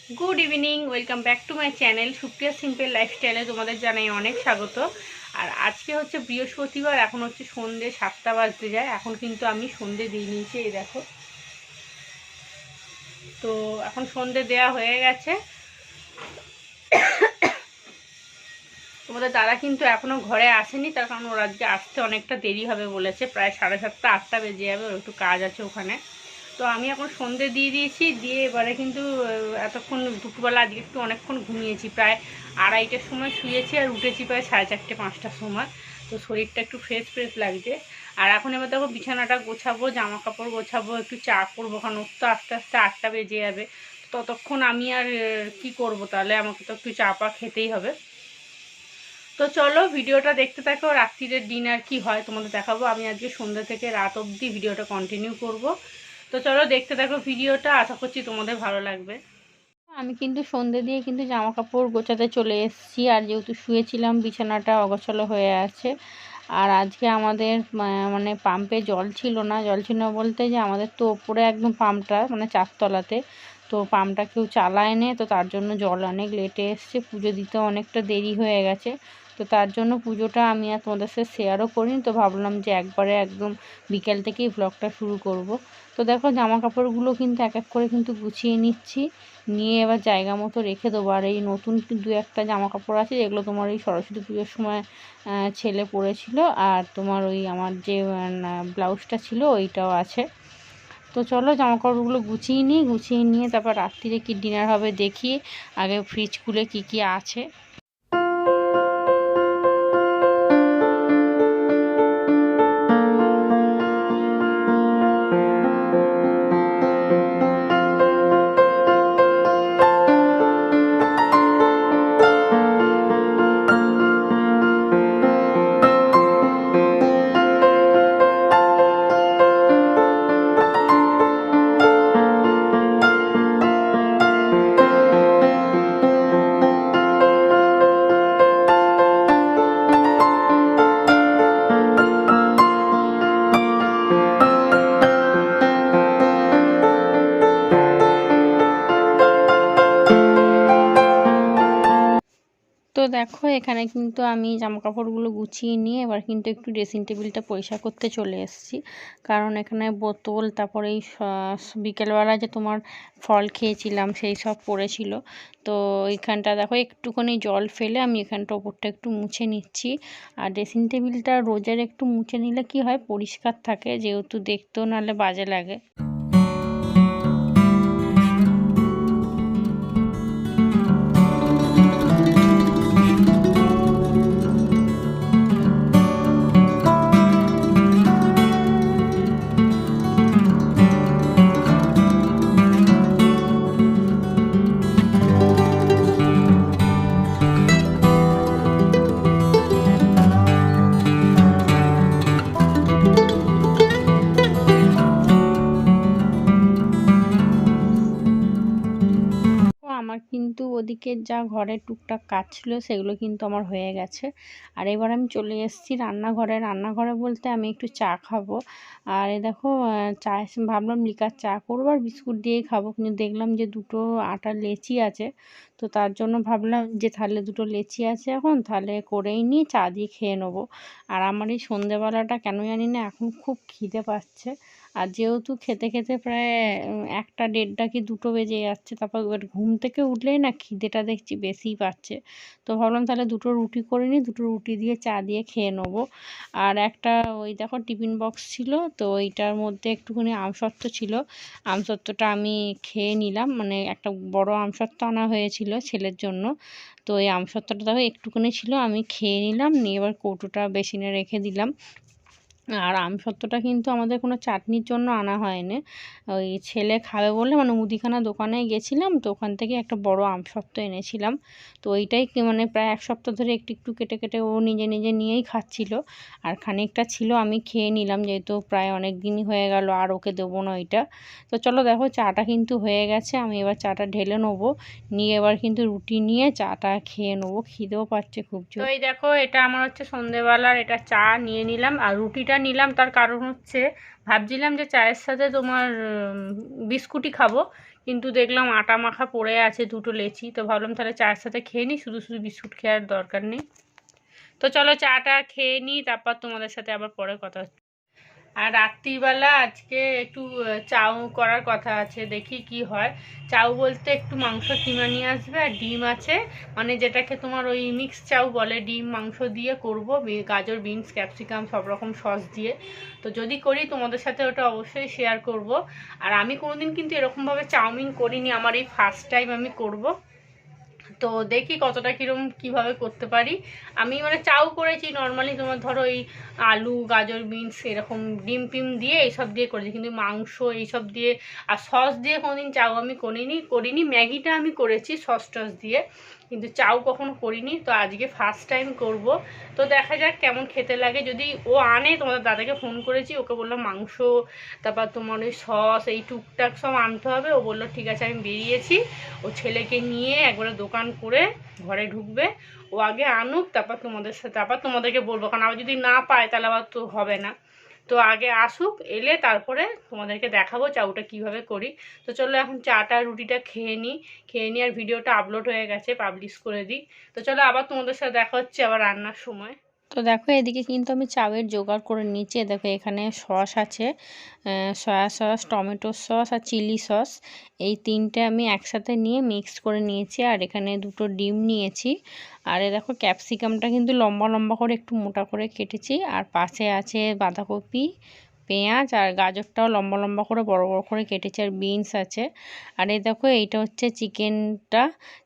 Good evening welcome back to my channel Supriya simple लाइफस्टाइले तुम्हारे जानाई अनेक स्वागत। और आज के होच्छे बृहस्पतिवार, एखन होच्छे सन्ধ্যে 7টা बाजते जाए। एखन किन्तु आमी सन्ধ্যে दिए निয়েछि, এই देखो। तो एखन सन्ধ্যে देওয়া হয়ে গেছে। তোমাদের দাদা কিন্তু এখনো ঘরে আসেনি, তার কারণ ওর আজকে আসতে অনেকটা দেরি হবে বলেছে, প্রায় 7:30 8টা বেজে যাবে, ওর একটু কাজ আছে ওখানে। তো আমি এখন সন্ধ্যে দিয়ে দিয়েছি, দিয়ে এবারে কিন্তু এতক্ষণ দুপুরবেলা আজকে একটু অনেকক্ষণ ঘুমিয়েছি, প্রায় 2:30টার সময় শুয়েছি আর উঠেছি প্রায় 4:30 5টার সময়। তো শরীরটা একটু ফ্রেশ ফ্রেশ লাগছে। আর এখন এবার দেখো বিছানাটা গোছাবো, জামা কাপড় গোছাবো, একটু চা করবো, কারণ ওর তো আস্তে আস্তে 8টা বেজে যাবে। ততক্ষণ আমি আর কি করব, তাহলে আমাকে তো একটু চা পা খেতেই হবে। তো চলো ভিডিওটা দেখতে থাকো, রাত্রিরের ডিনার কি হয় তোমাদের দেখাবো। আমি আজকে সন্ধ্যা থেকে রাত অবধি ভিডিওটা কন্টিনিউ করব। তো চলো দেখতে থাকো ভিডিওটা, আশা করছি তোমাদের ভালো লাগবে। আমি কিন্তু সন্ধ্যে দিয়ে কিন্তু জামা কাপড় গোছাতে চলে এসেছি, আর যেহেতু শুয়েছিলাম বিছানাটা অগোছালো হয়ে আছে। আর আজকে আমাদের মানে পাম্পে জল ছিল না, বলতে যে আমাদের তো ওপরে একদম পাম্পটা মানে 4তলাতে, তো পাম্পটা কেউ চালায় নে, তো তার জন্য জল অনেক লেটে এসছে, পুজো দিতে অনেকটা দেরি হয়ে গেছে। তো তার জন্য পুজোটা আমি আর তোমাদের সাথে শেয়ারও করিনি, তো ভাবলাম যে একবারে একদম বিকেল থেকেই ব্লগটা শুরু করব। তো দেখো জামা কাপড়গুলো কিন্তু এক এক করে কিন্তু গুছিয়ে নিচ্ছি, নিয়ে এবার জায়গা মতো রেখে দেবো। আর এই নতুন 2-1টা জামা কাপড় আছে যেগুলো তোমার এই সরস্বতী পুজোর সময় ছেলে পরেছিল, আর তোমার ওই আমার যে ব্লাউজটা ছিল ওইটাও আছে। তো চলো জামা কাপড়গুলো গুছিয়ে নিই, গুছিয়ে নিয়ে তারপর রাত্রিরে কি ডিনার হবে দেখি। আগে ফ্রিজ খুলে কি কি আছে। তো দেখো এখানে কিন্তু আমি জামা কাপড়গুলো গুছিয়ে নিয়ে এবার কিন্তু একটু ড্রেসিং টেবিলটা পরিষ্কার করতে চলে এসেছি, কারণ এখানে বোতল, তারপরে এই বিকেলবেলা যে তোমার ফল খেয়েছিলাম সেই সব পড়েছিল। তো এইখানটা দেখো একটুখানি জল ফেলে আমি এখানটা ওপরটা একটু মুছে নিচ্ছি। আর ড্রেসিং টেবিলটা রোজের একটু মুছে নিলে কি হয়, পরিষ্কার থাকে, যেহেতু দেখতেও নাহলে বাজে লাগে। আমার কিন্তু ওদিকে যা ঘরের টুকটাক কাজ ছিল সেগুলো কিন্তু আমার হয়ে গেছে। আর এবার আমি চলে এসেছি রান্নাঘরে বলতে আমি একটু চা খাবো। আর এই দেখো চা ভাবলাম লিকার চা করবো আর বিস্কুট দিয়েই খাবো, কিন্তু দেখলাম যে 2টো আটার লেচি আছে, তো তার জন্য ভাবলাম যে তাহলে 2টো লেচি আছে এখন, তাহলে করেই নিই, চা দিয়ে খেয়ে নেবো। আর আমার এই সন্ধেবেলাটা কেন জানি না এখন খুব খিদে পাচ্ছে। আর যেহেতু খেতে খেতে প্রায় 1টা 1:30 কি 2টো বেজে যাচ্ছে, তারপর এবার ঘুম থেকে উঠলেই না খিদেটা দেখছি বেশিই পাচ্ছে। তো ভাবলাম তাহলে 2টো রুটি করে নিই, 2টো রুটি দিয়ে চা দিয়ে খেয়ে নেবো। আর একটা ওই দেখো টিফিন বক্স ছিল, তো ওইটার মধ্যে একটুখানি আমসত্ত্ব ছিল, আমসত্ত্বটা আমি খেয়ে নিলাম, মানে একটা বড় আমসত্ত্ব আনা হয়েছিল ছেলের জন্য। তো এই আমসত্ত্বটা দেখো একটুখানি ছিল, আমি খেয়ে নিলাম, নিয়ে এবার কৌটোটা বেসিনে রেখে দিলাম। আর আমসত্ত্বটা কিন্তু আমাদের কোনো চাটনির জন্য আনা হয়নি, ওই ছেলে খাবে বলে মানে মুদিখানা দোকানে গেছিলাম, তো ওখান থেকে একটা বড় আমসত্ত্ব এনেছিলাম। তো ওইটাই মানে প্রায় 1 সপ্তাহ ধরে একটু একটু কেটে কেটে ও নিজে নিজে নিয়েই খাচ্ছিল। আর খানিকটা ছিল, আমি খেয়ে নিলাম, যেহেতু প্রায় অনেক দিনই হয়ে গেল, আর ওকে দেবো না ওইটা। তো চলো দেখো চাটা কিন্তু হয়ে গেছে, আমি এবার চাটা ঢেলে নেবো, নিয়ে এবার কিন্তু রুটি নিয়ে চাটা খেয়ে নেবো, খিদেও পাচ্ছে খুব জোর। তো এই দেখো এটা আমার হচ্ছে সন্ধেবেলার, এটা চা নিয়ে নিলাম আর রুটিটা নিলাম, তার কারণ হচ্ছে ভাবছিলাম যে চায়ের সাথে তোমার বিস্কুটই খাবো, কিন্তু দেখলাম আটা মাখা পড়ে আছে দুটো লেচি, তো ভাবলাম তাহলে চায়ের সাথে খেয়ে নিই, শুধু শুধু বিস্কুট খেয়ে দরকার নেই। তো চলো চাটা খেয়ে নিই, তারপর তোমাদের সাথে আবার পরে কথা হচ্ছে। আর রাত্রিবেলা আজকে একটু চাউ করার কথা আছে, দেখি কি হয়। চাউ বলতে একটু মাংস কিমা নিয়ে আসবে আর ডিম আছে, মানে যেটাকে তোমার ওই মিক্স চাউ বলে, ডিম মাংস দিয়ে করব, গাজর বিনস ক্যাপসিকাম সব রকম সস দিয়ে। তো যদি করি তোমাদের সাথে ওটা অবশ্যই শেয়ার করব। আর আমি কোনোদিন কিন্তু এরকমভাবে চাউমিন করিনি, আমার এই ফার্স্ট টাইম আমি করব। তো দেখি কতটা কিরম কিভাবে করতে পারি। আমি মানে চাউ করেছি নর্মালি, তোমার ধরো এই আলু গাজর বিনস এরকম ডিম পিম দিয়ে এইসব দিয়ে করেছি, কিন্তু মাংস এইসব দিয়ে আর সস দিয়ে কোনোদিন চাউ আমি করিনি। ম্যাগিটা আমি করেছি সস টস দিয়ে, কিন্তু চাউ কখনো করিনি। তো আজকে ফার্স্ট টাইম করব। তো দেখা যাক কেমন খেতে লাগে। যদি ও আনে, তোমাদের দাদাকে ফোন করেছি, ওকে বললাম মাংস তারপর তোমার ওই সস এই টুকটাক সব আনতে হবে। ও বললো ঠিক আছে, আমি বেরিয়েছি। ও ছেলেকে নিয়ে একবারে দোকান করে ঘরে ঢুকবে। ও আগে আনুক, তারপর তোমাদেরকে বলবো, কারণ আবার যদি না পায় তাহলে আবার তো হবে না। তো আগে আসুক, এলে তারপরে তোমাদেরকে দেখাবো চাউটা কিভাবে করি। তো চলো এখন চাটা রুটিটা খেয়ে নিই আর ভিডিওটা আপলোড হয়ে গেছে, পাবলিশ করে দিই। তো চলো আবার তোমাদের সাথে দেখা হচ্ছে আবার রান্নার সময়। তো দেখো এদিকে কিন্তু আমি চাউয়ের জোগাড় করে নিয়েছি। দেখো এখানে সস আছে, সয়া সস, টমেটো সস আর চিলি সস, এই তিনটে আমি একসাথে নিয়ে মিক্স করে নিয়েছি। আর এখানে দুটো ডিম নিয়েছি। আর এ দেখো ক্যাপসিকামটা কিন্তু লম্বা লম্বা করে একটু মোটা করে কেটেছি। আর পাশে আছে বাঁধাকপি, পেঁয়াজ আর গাজরটাও লম্বা লম্বা করে বড় বড় করে কেটেছি, আর বিনস আছে। আর এই দেখো এইটা হচ্ছে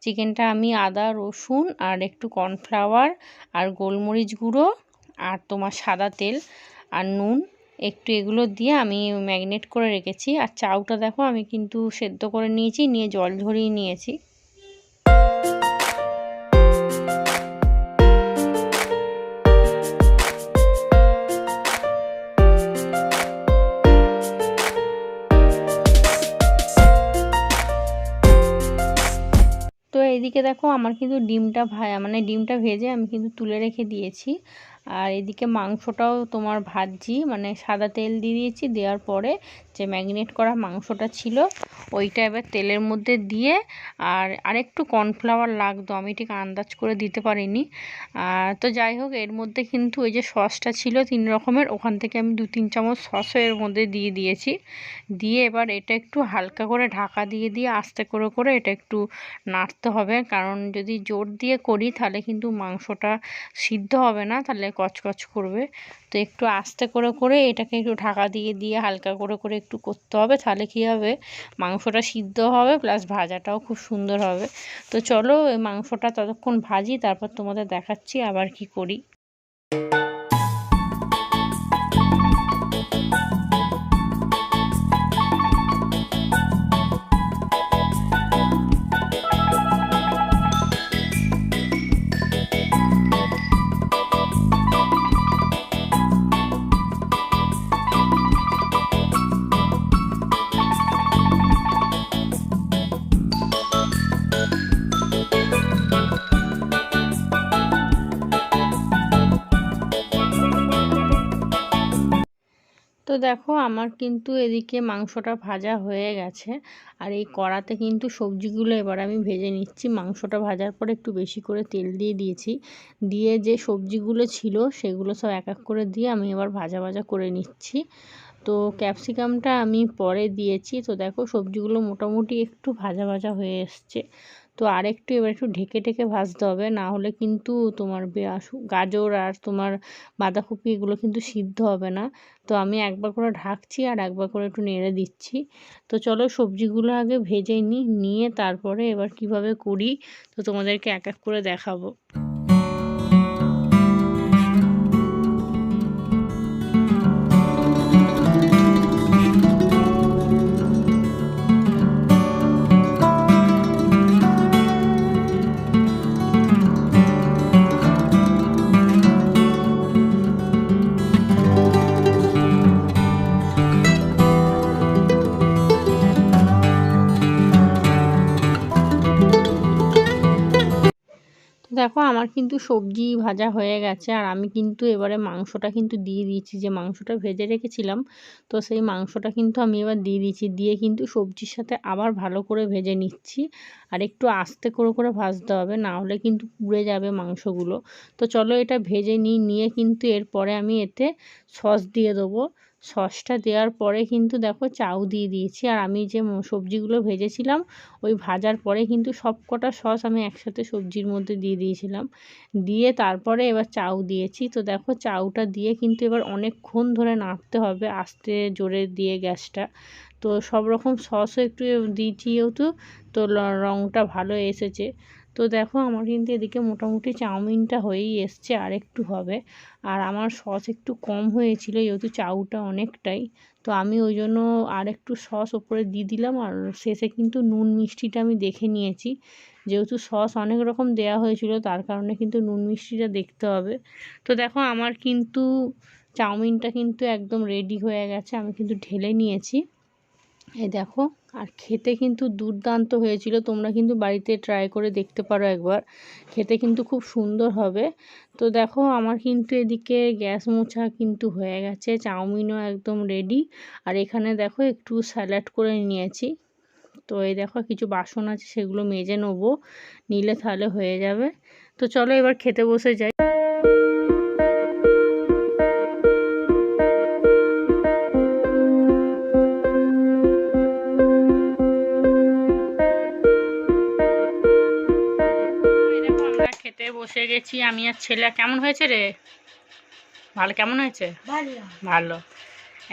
চিকেনটা আমি আদা রসুন আর একটু কর্নফ্লাওয়ার আর গোলমরিচ গুঁড়ো আর তোমার সাদা তেল আর নুন একটু এগুলো দিয়ে আমি ম্যারিনেট করে রেখেছি। আর চাউটা দেখো আমি কিন্তু সেদ্ধ করে নিয়েছি, নিয়ে জল ঝরিয়ে নিয়েছি। তো এইদিকে দেখো আমার কিন্তু ডিমটা ভেজে আমি কিন্তু তুলে রেখে দিয়েছি। আর এদিকে মাংসটাও তোমার ভাজছি, মানে সাদা তেল দিয়ে দিয়েছি। দেওয়ার পরে যে ম্যারিনেট করা মাংসটা ছিল ওইটা এবার তেলের মধ্যে দিয়ে, আর আরেকটু কর্নফ্লাওয়ার লাগতো, আমি ঠিক আন্দাজ করে দিতে পারিনি। তো যাই হোক, এর মধ্যে কিন্তু ওই যে সসটা ছিল 3 রকমের, ওখান থেকে আমি 2-3 চামচ সসও এর মধ্যে দিয়ে দিয়েছি। দিয়ে এবার এটা একটু হালকা করে ঢাকা দিয়ে আস্তে করে করে এটা একটু নাড়তে হবে, কারণ যদি জোর দিয়ে করি তাহলে কিন্তু মাংসটা সিদ্ধ হবে না, তাহলে কচকচ করবে। তো একটু আস্তে করে করে এটাকে একটু ঢাকা দিয়ে হালকা করে করে একটু করতে হবে, তাহলে কী হবে, মাংসটা সিদ্ধ হবে প্লাস ভাজাটাও খুব সুন্দর হবে। তো চলো এই মাংসটা ততক্ষণ ভাজি, তারপর তোমাদের দেখাচ্ছি আবার কি করি। তো দেখো আমার কিন্তু এদিকে মাংসটা ভাজা হয়ে গেছে। আর এই কড়াতে কিন্তু সবজিগুলো এবার আমি ভেজে নিচ্ছি। মাংসটা ভাজার পরে একটু বেশি করে তেল দিয়ে দিয়েছি, দিয়ে যে সবজিগুলো ছিল সেগুলো সব এক এক করে দিয়ে আমি এবার ভাজা ভাজা করে নিচ্ছি। তো ক্যাপসিকামটা আমি পরে দিয়েছি। তো দেখো সবজিগুলো মোটামুটি একটু ভাজা ভাজা হয়ে এসছে। তো আরেকটু এবার একটু ঢেকে ঢেকে ভাজতে হবে, না হলে কিন্তু তোমার গাজর আর তোমার বাঁধাকপি এগুলো কিন্তু সিদ্ধ হবে না। তো আমি একবার করে ঢাকছি আর একবার করে একটু নেড়ে দিচ্ছি। তো চলো সবজিগুলো আগে ভেজে নিয়ে তারপরে এবার কিভাবে করি তো তোমাদেরকে এক এক করে দেখাবো। দেখো আমার কিন্তু সবজি ভাজা হয়ে গেছে, আর আমি কিন্তু এবারে মাংসটা কিন্তু দিয়ে দিয়েছি, যে মাংসটা ভেজে রেখেছিলাম। তো সেই মাংসটা কিন্তু আমি এবার দিয়ে দিয়েছি, দিয়ে কিন্তু সবজির সাথে আবার ভালো করে ভেজে নিচ্ছি। আর একটু আস্তে করে ভাজতে হবে, না হলে কিন্তু পুড়ে যাবে মাংসগুলো। তো চলো এটা ভেজে নিয়ে কিন্তু এরপরে আমি এতে সস দিয়ে দেবো। সসটা দেওয়ার পরে কিন্তু দেখো চাউ দিয়ে দিয়েছি, আর আমি যে সবজিগুলো ভেজেছিলাম ওই ভাজার পরে কিন্তু সব কটা সস আমি একসাথে সবজির মধ্যে দিয়ে দিয়েছিলাম। দিয়ে তারপরে এবার চাউ দিয়েছি। তো দেখো চাউটা দিয়ে কিন্তু এবার অনেকক্ষণ ধরে নাড়তে হবে, আস্তে জোরে দিয়ে গ্যাসটা। তো সব রকম সসও একটু দিয়েছি যেহেতু, তো রঙটা ভালো এসেছে। তো দেখো আমার কিন্তু এদিকে মোটামুটি চাউমিনটা হয়েই এসছে, আর একটু হবে। আর আমার সস একটু কম হয়েছিল যেহেতু চাউটা অনেকটাই, তো আমি ওই জন্য আর একটু সস ওপরে দিয়ে দিলাম। আর শেষে কিন্তু নুন মিষ্টিটা আমি দেখে নিয়েছি, যেহেতু সস অনেক রকম দেয়া হয়েছিল তার কারণে কিন্তু নুন মিষ্টিটা দেখতে হবে। তো দেখো আমার কিন্তু চাউমিনটা কিন্তু একদম রেডি হয়ে গেছে, আমি কিন্তু ঢেলে নিয়েছি। এই দেখো, আর খেতে কিন্তু দুর্দান্ত হয়েছিল, তোমরা কিন্তু বাড়িতে ট্রাই করে দেখতে পারো একবার, খেতে কিন্তু খুব সুন্দর হবে। তো দেখো আমার কিন্তু এদিকে গ্যাস মোছা কিন্তু হয়ে গেছে, চাউমিনও একদম রেডি। আর এখানে দেখো একটু স্যালাড করে নিয়েছি। তো এই দেখো কিছু বাসন আছে সেগুলো মেজে নেবো, নিলে তাহলে হয়ে যাবে। তো চলো এবার খেতে বসে যাই। খেতে বসে গেছি আমি আর ছেলে। কেমন হয়েছে রে? ভালো? কেমন হয়েছে? ভালো।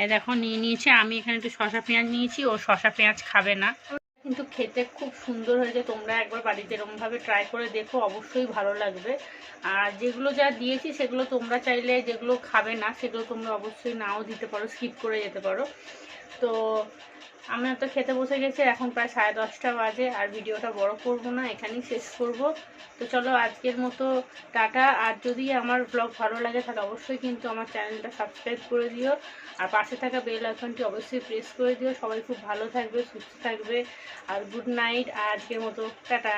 এই দেখো নিয়ে নিয়েছি আমি, এখানে একটু শসা পেঁয়াজ নিয়েছি, ও শসা পেঁয়াজ খাবে না। কিন্তু খেতে খুব সুন্দর হয়েছে, তোমরা একবার বাড়িতে এরকমভাবে ট্রাই করে দেখো, অবশ্যই ভালো লাগবে। আর যেগুলো যা দিয়েছি সেগুলো তোমরা চাইলে, যেগুলো খাবে না সেগুলো তোমরা অবশ্যই নাও দিতে পারো, স্কিপ করে যেতে পারো। তো আমরা তো খেতে বসে গেছি, এখন প্রায় 10:30 বাজে। আর ভিডিওটা বড় করব না, এখানেই শেষ করব। তো চলো আজকের মতো টাটা। আর যদি আমার ব্লগ ভালো লাগে তাহলে অবশ্যই কিন্তু আমার চ্যানেলটা সাবস্ক্রাইব করে দিও, আর পাশে থাকা বেল আইকনটি অবশ্যই প্রেস করে দিও। সবাই খুব ভালো থাকবে, সুস্থ থাকবে, আর গুড নাইট। আর আজকের মতো টাটা।